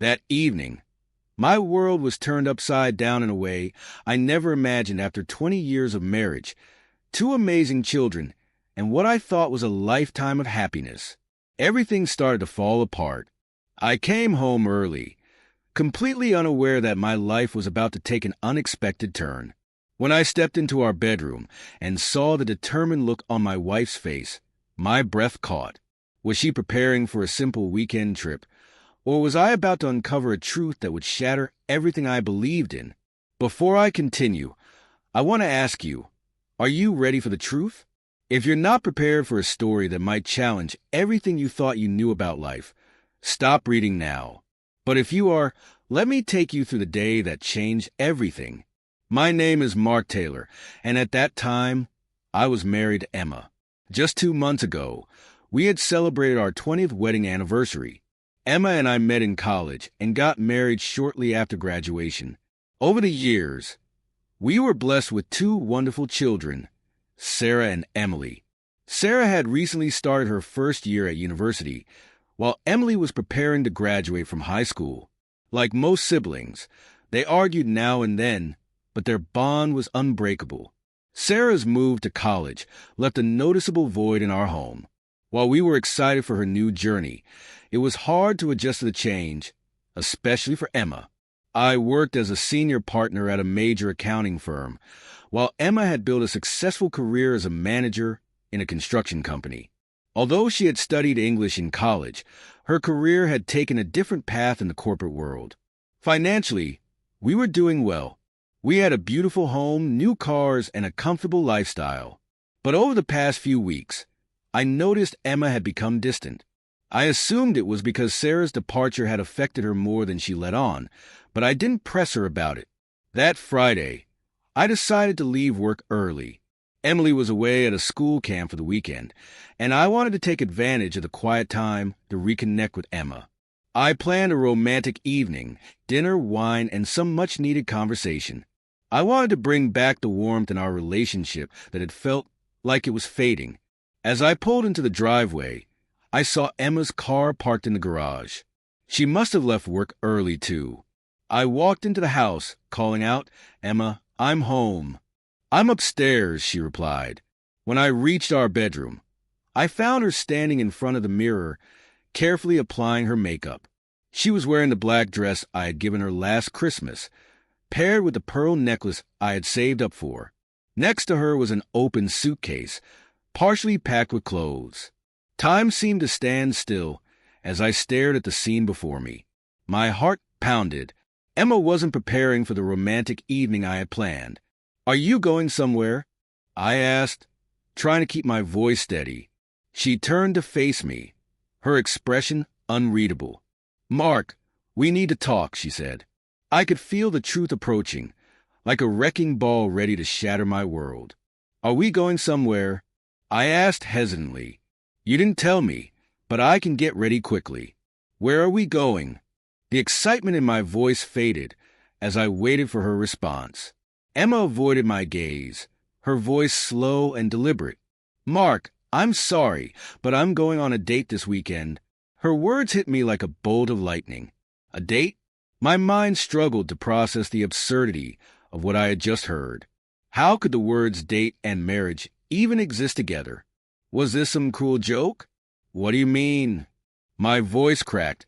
That evening, my world was turned upside down in a way I never imagined after 20 years of marriage, two amazing children, and what I thought was a lifetime of happiness. Everything started to fall apart. I came home early, completely unaware that my life was about to take an unexpected turn. When I stepped into our bedroom and saw the determined look on my wife's face, my breath caught. Was she preparing for a simple weekend trip, or was I about to uncover a truth that would shatter everything I believed in? Before I continue, I want to ask you, are you ready for the truth? If you're not prepared for a story that might challenge everything you thought you knew about life, stop reading now. But if you are, let me take you through the day that changed everything. My name is Mark Taylor, and at that time, I was married to Emma. Just 2 months ago, we had celebrated our 20th wedding anniversary. Emma and I met in college and got married shortly after graduation. Over the years, we were blessed with two wonderful children, Sarah and Emily. Sarah had recently started her first year at university, while Emily was preparing to graduate from high school. Like most siblings, they argued now and then, but their bond was unbreakable. Sarah's move to college left a noticeable void in our home. While we were excited for her new journey, it was hard to adjust to the change, especially for Emma. I worked as a senior partner at a major accounting firm, while Emma had built a successful career as a manager in a construction company. Although she had studied English in college, her career had taken a different path in the corporate world. Financially, we were doing well. We had a beautiful home, new cars, and a comfortable lifestyle. But over the past few weeks, I noticed Emma had become distant. I assumed it was because Sarah's departure had affected her more than she let on, but I didn't press her about it. That Friday, I decided to leave work early. Emily was away at a school camp for the weekend, and I wanted to take advantage of the quiet time to reconnect with Emma. I planned a romantic evening, dinner, wine, and some much-needed conversation. I wanted to bring back the warmth in our relationship that had felt like it was fading. As I pulled into the driveway, I saw Emma's car parked in the garage. She must have left work early, too. I walked into the house, calling out, "Emma, I'm home." "I'm upstairs," she replied. When I reached our bedroom, I found her standing in front of the mirror, carefully applying her makeup. She was wearing the black dress I had given her last Christmas, paired with the pearl necklace I had saved up for. Next to her was an open suitcase, partially packed with clothes. Time seemed to stand still as I stared at the scene before me. My heart pounded. Emma wasn't preparing for the romantic evening I had planned. "Are you going somewhere?" I asked, trying to keep my voice steady. She turned to face me, her expression unreadable. "Mark, we need to talk," she said. I could feel the truth approaching, like a wrecking ball ready to shatter my world. "Are we going somewhere?" I asked hesitantly. "You didn't tell me, but I can get ready quickly." "Where are we going?" The excitement in my voice faded as I waited for her response. Emma avoided my gaze, her voice slow and deliberate. "Mark, I'm sorry, but I'm going on a date this weekend." Her words hit me like a bolt of lightning. A date? My mind struggled to process the absurdity of what I had just heard. How could the words date and marriage even exist together? Was this some cruel joke? "What do you mean?" My voice cracked,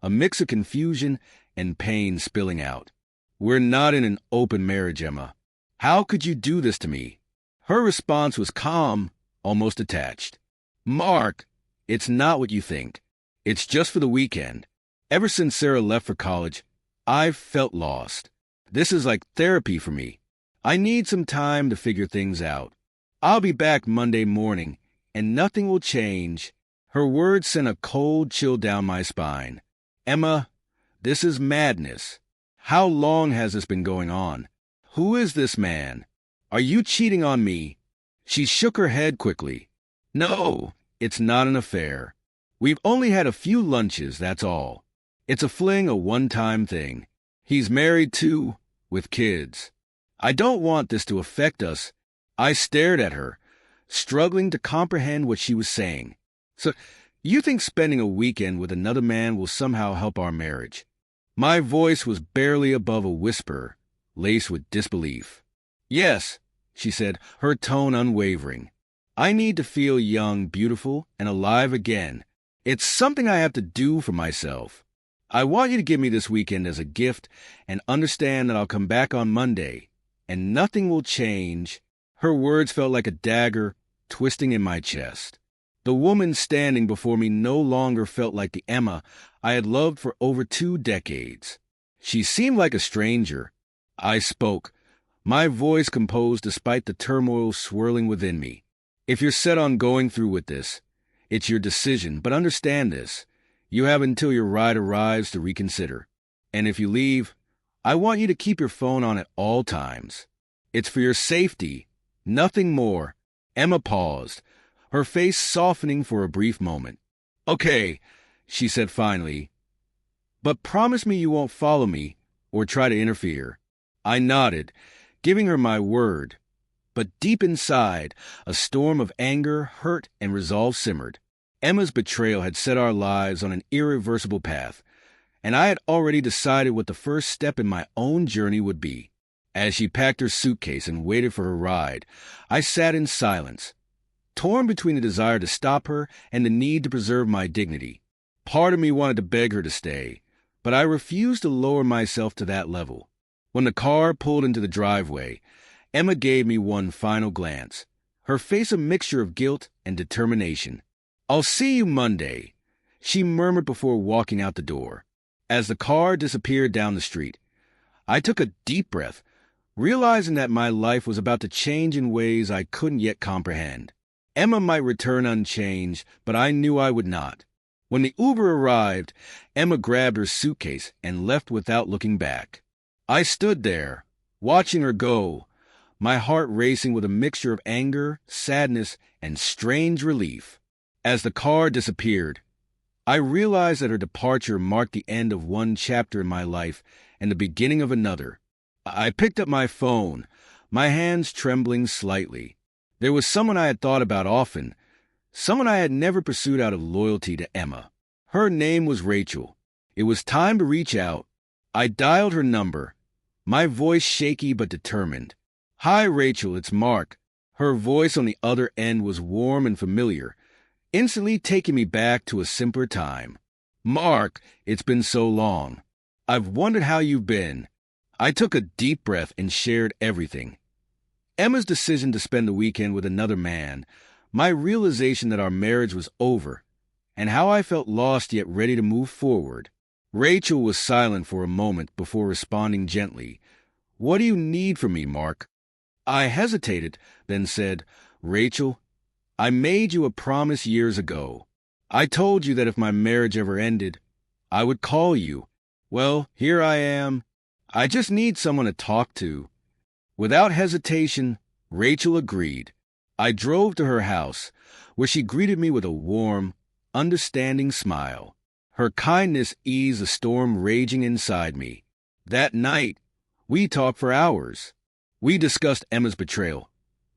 a mix of confusion and pain spilling out. "We're not in an open marriage, Emma. How could you do this to me?" Her response was calm, almost detached. "Mark, it's not what you think. It's just for the weekend. Ever since Sarah left for college, I've felt lost. This is like therapy for me. I need some time to figure things out. I'll be back Monday morning, and nothing will change." Her words sent a cold chill down my spine. "Emma, this is madness. How long has this been going on? Who is this man? Are you cheating on me?" She shook her head quickly. "No, it's not an affair. We've only had a few lunches, that's all. It's a fling, a one-time thing. He's married too, with kids. I don't want this to affect us." I stared at her, struggling to comprehend what she was saying. "So, you think spending a weekend with another man will somehow help our marriage?" My voice was barely above a whisper, laced with disbelief. "Yes," she said, her tone unwavering. "I need to feel young, beautiful, and alive again. It's something I have to do for myself. I want you to give me this weekend as a gift and understand that I'll come back on Monday, and nothing will change." Her words felt like a dagger twisting in my chest. The woman standing before me no longer felt like the Emma I had loved for over 2 decades. She seemed like a stranger. I spoke, my voice composed despite the turmoil swirling within me. "If you're set on going through with this, it's your decision, but understand this. You have until your ride arrives to reconsider. And if you leave, I want you to keep your phone on at all times. It's for your safety, nothing more." Emma paused, her face softening for a brief moment. "Okay," she said finally, "but promise me you won't follow me or try to interfere." I nodded, giving her my word. But deep inside, a storm of anger, hurt, and resolve simmered. Emma's betrayal had set our lives on an irreversible path, and I had already decided what the first step in my own journey would be. As she packed her suitcase and waited for her ride, I sat in silence, torn between the desire to stop her and the need to preserve my dignity. Part of me wanted to beg her to stay, but I refused to lower myself to that level. When the car pulled into the driveway, Emma gave me one final glance, her face a mixture of guilt and determination. "I'll see you Monday," she murmured before walking out the door. As the car disappeared down the street, I took a deep breath, realizing that my life was about to change in ways I couldn't yet comprehend. Emma might return unchanged, but I knew I would not. When the Uber arrived, Emma grabbed her suitcase and left without looking back. I stood there, watching her go, my heart racing with a mixture of anger, sadness, and strange relief. As the car disappeared, I realized that her departure marked the end of one chapter in my life and the beginning of another. I picked up my phone, my hands trembling slightly. There was someone I had thought about often, someone I had never pursued out of loyalty to Emma. Her name was Rachel. It was time to reach out. I dialed her number, my voice shaky but determined. "Hi, Rachel, it's Mark." Her voice on the other end was warm and familiar, instantly taking me back to a simpler time. "Mark, it's been so long. I've wondered how you've been." I took a deep breath and shared everything. Emma's decision to spend the weekend with another man, my realization that our marriage was over, and how I felt lost yet ready to move forward. Rachel was silent for a moment before responding gently. "What do you need from me, Mark?" I hesitated, then said, "Rachel, I made you a promise years ago. I told you that if my marriage ever ended, I would call you. Well, here I am. I just need someone to talk to." Without hesitation, Rachel agreed. I drove to her house, where she greeted me with a warm, understanding smile. Her kindness eased the storm raging inside me. That night, we talked for hours. We discussed Emma's betrayal,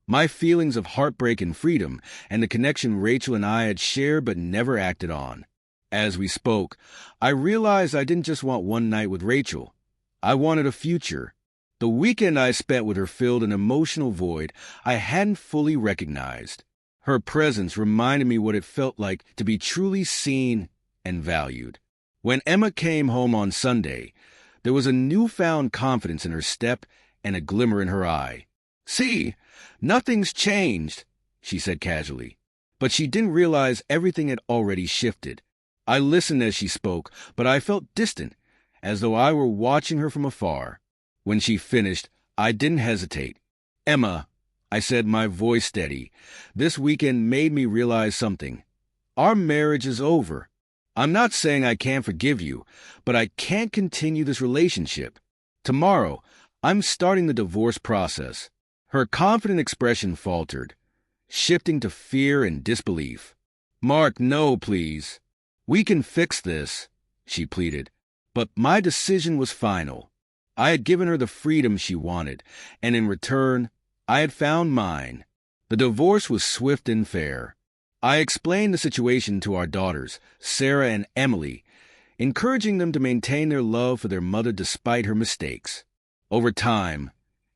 my feelings of heartbreak and freedom, and the connection Rachel and I had shared but never acted on. As we spoke, I realized I didn't just want one night with Rachel. I wanted a future. The weekend I spent with her filled an emotional void I hadn't fully recognized. Her presence reminded me what it felt like to be truly seen and valued. When Emma came home on Sunday, there was a newfound confidence in her step and a glimmer in her eye. "See, nothing's changed," she said casually. But she didn't realize everything had already shifted. I listened as she spoke, but I felt distant, as though I were watching her from afar. When she finished, I didn't hesitate. "Emma," I said, my voice steady, "this weekend made me realize something. Our marriage is over. I'm not saying I can't forgive you, but I can't continue this relationship. Tomorrow, I'm starting the divorce process." Her confident expression faltered, shifting to fear and disbelief. "Mark, no, please. We can fix this," she pleaded. But my decision was final. I had given her the freedom she wanted, and in return, I had found mine. The divorce was swift and fair. I explained the situation to our daughters, Sarah and Emily. encouraging them to maintain their love for their mother despite her mistakes. Over time,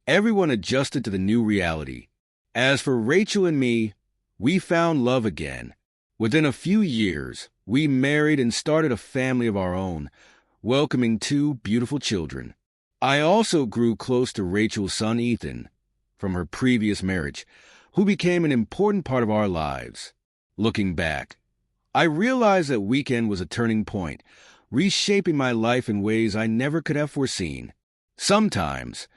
everyone adjusted to the new reality. As for Rachel and me, we found love again. Within a few years, we married and started a family of our own, welcoming 2 beautiful children. I also grew close to Rachel's son Ethan, from her previous marriage, who became an important part of our lives. Looking back, I realized that weekend was a turning point, reshaping my life in ways I never could have foreseen. Sometimes,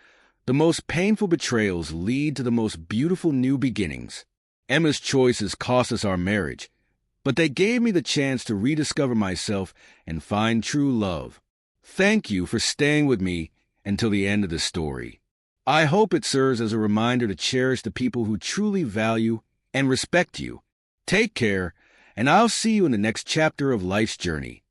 the most painful betrayals lead to the most beautiful new beginnings. Emma's choices cost us our marriage, but they gave me the chance to rediscover myself and find true love. Thank you for staying with me until the end of the story. I hope it serves as a reminder to cherish the people who truly value and respect you. Take care, and I'll see you in the next chapter of life's journey.